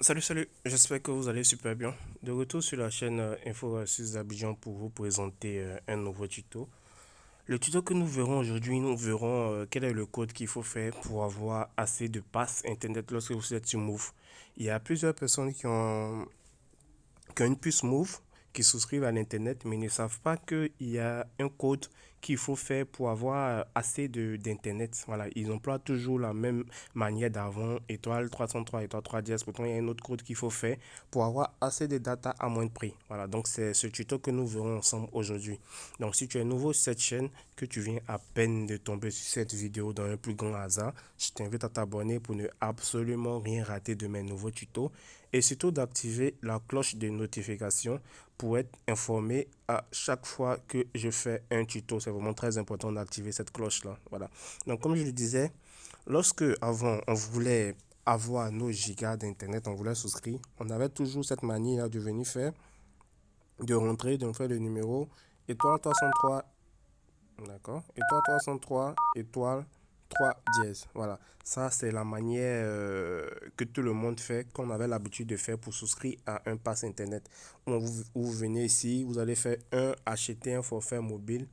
Salut, j'espère que vous allez super bien. De retour sur la chaîne Info Astuces d'Abidjan pour vous présenter un nouveau tuto. Le tuto que nous verrons aujourd'hui, nous verrons quel est le code qu'il faut faire pour avoir assez de passes Internet lorsque vous êtes sur Move. Il y a plusieurs personnes qui ont une puce Move, qui souscrivent à l'Internet, mais ne savent pas qu'il y a un code qu'il faut faire pour avoir assez d'Internet. Voilà, ils emploient toujours la même manière d'avant, étoile 303, étoile 310. Pourtant, il y a un autre code qu'il faut faire pour avoir assez de data à moins de prix. Voilà, donc c'est ce tuto que nous verrons ensemble aujourd'hui. Donc, si tu es nouveau sur cette chaîne, que tu viens à peine de tomber sur cette vidéo dans un plus grand hasard, je t'invite à t'abonner pour ne absolument rien rater de mes nouveaux tutos et surtout d'activer la cloche de notification pour être informé à chaque fois que je fais un tuto. C'est vraiment très important d'activer cette cloche-là. Voilà. Donc, comme je le disais, lorsque avant on voulait avoir nos gigas d'internet, on voulait souscrire, on avait toujours cette manière de venir faire, de rentrer, de faire le numéro étoile 303. D'accord. Étoile 303, étoile 3 dièse. Voilà. Ça, c'est la manière que tout le monde fait, qu'on avait l'habitude de faire pour souscrire à un pass Internet. Vous venez ici, vous allez faire acheter un forfait mobile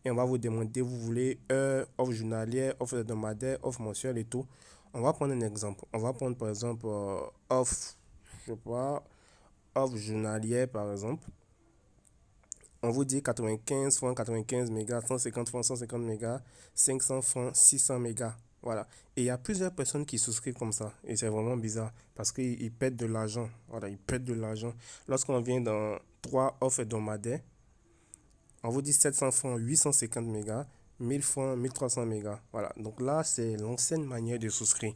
et on va vous demander, vous voulez offre journalière, offre hebdomadaire, offre mensuelle et tout. On va prendre un exemple. On va prendre par exemple offre, je sais pas, offre journalière par exemple. On vous dit 95 francs, 95 mégas, 150 francs, 150 mégas, 500 francs, 600 mégas. Voilà. Et il y a plusieurs personnes qui souscrivent comme ça. Et c'est vraiment bizarre parce qu'ils perdent de l'argent. Voilà, ils perdent de l'argent. Lorsqu'on vient dans trois offres hebdomadaires, on vous dit 700 francs, 850 mégas, 1000 francs, 1300 mégas. Voilà. Donc là, c'est l'ancienne manière de souscrire.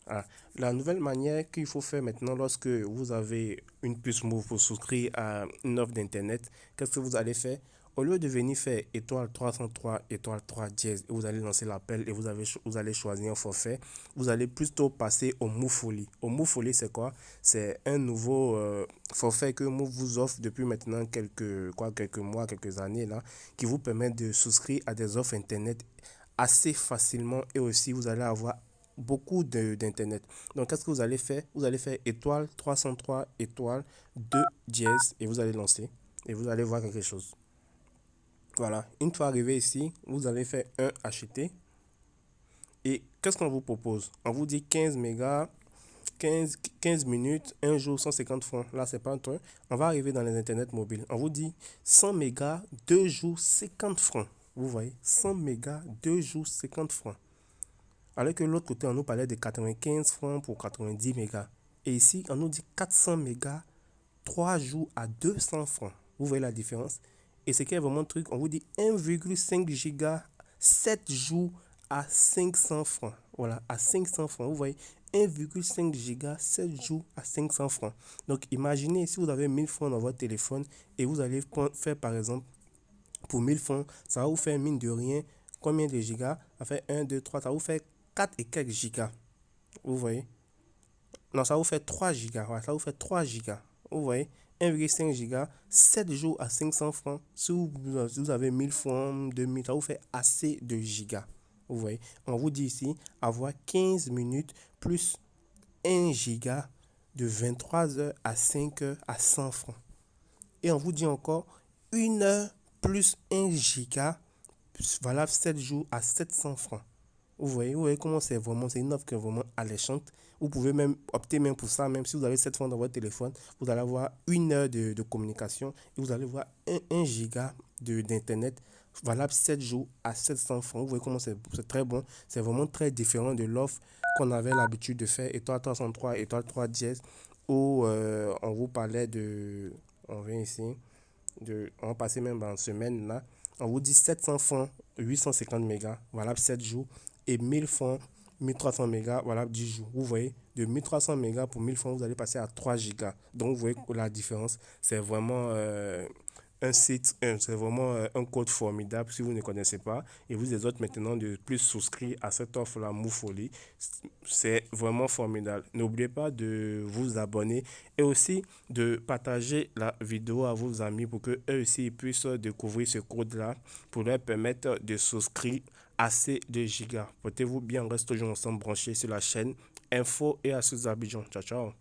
Voilà. La nouvelle manière qu'il faut faire maintenant lorsque vous avez une puce Move pour souscrire à une offre d'Internet, qu'est-ce que vous allez faire? Au lieu de venir faire étoile 303, étoile 3 dièse, et vous allez lancer l'appel et vous allez choisir un forfait, vous allez plutôt passer au Move Folie. Au Move Folie, c'est quoi? C'est un nouveau forfait que Move vous offre depuis maintenant quelques mois, quelques années là, qui vous permet de souscrire à des offres Internet assez facilement et aussi vous allez avoir beaucoup d'internet. Donc qu'est-ce que vous allez faire? Vous allez faire étoile 303 étoile 2 dièse et vous allez lancer et vous allez voir quelque chose. Voilà, une fois arrivé ici, vous allez faire un acheter et qu'est-ce qu'on vous propose? On vous dit 15 mégas, 15 minutes, un jour 150 francs. Là, c'est pas un truc. On va arriver dans les internets mobiles. On vous dit 100 mégas, 2 jours 50 francs. Vous voyez, 100 mégas, 2 jours 50 francs. Alors que l'autre côté, on nous parlait de 95 francs pour 90 mégas. Et ici, on nous dit 400 mégas, 3 jours à 200 francs. Vous voyez la différence? Et ce qui est vraiment le truc, on vous dit 1,5 giga, 7 jours à 500 francs. Voilà, à 500 francs. Vous voyez, 1,5 giga, 7 jours à 500 francs. Donc, imaginez si vous avez 1000 francs dans votre téléphone et vous allez faire par exemple pour 1000 francs, ça va vous faire mine de rien. Combien de gigas? Ça fait 1, 2, 3, ça va vous fait 4 et quelques gigas. Vous voyez? Non, ça vous fait 3 gigas. Ouais, ça vous fait 3 gigas. Vous voyez? 1,5 gigas, 7 jours à 500 francs. Si vous avez 1000 francs, 2000, ça vous fait assez de gigas. Vous voyez? On vous dit ici avoir 15 minutes plus 1 giga de 23 heures à 5 heures à 100 francs. Et on vous dit encore 1 heure plus 1 giga valable 7 jours à 700 francs. Vous voyez comment c'est une offre qui est vraiment alléchante. Vous pouvez même opter même pour ça, même si vous avez 7 francs dans votre téléphone, vous allez avoir 1 heure de communication et vous allez voir 1 giga d'internet valable 7 jours à 700 francs. Vous voyez comment c'est très bon. C'est vraiment très différent de l'offre qu'on avait l'habitude de faire, étoile 303, étoile 3 dièse, où on vous parlait de... On vient ici, on va passer même en semaine là. On vous dit 700 francs, 850 mégas, valable 7 jours, et 1000 francs, 1300 mégas, valable 10 jours. Vous voyez, de 1300 mégas pour 1000 francs, vous allez passer à 3 gigas. Donc, vous voyez la différence. C'est vraiment un site, c'est vraiment un code formidable si vous ne connaissez pas. Et vous les autres maintenant de plus souscrire à cette offre-là, Moufolie. C'est vraiment formidable. N'oubliez pas de vous abonner et aussi de partager la vidéo à vos amis pour que eux aussi puissent découvrir ce code-là pour leur permettre de souscrire assez de gigas. Portez-vous bien, on reste toujours ensemble branchés sur la chaîne Info et Astuces Abidjan. Ciao, ciao.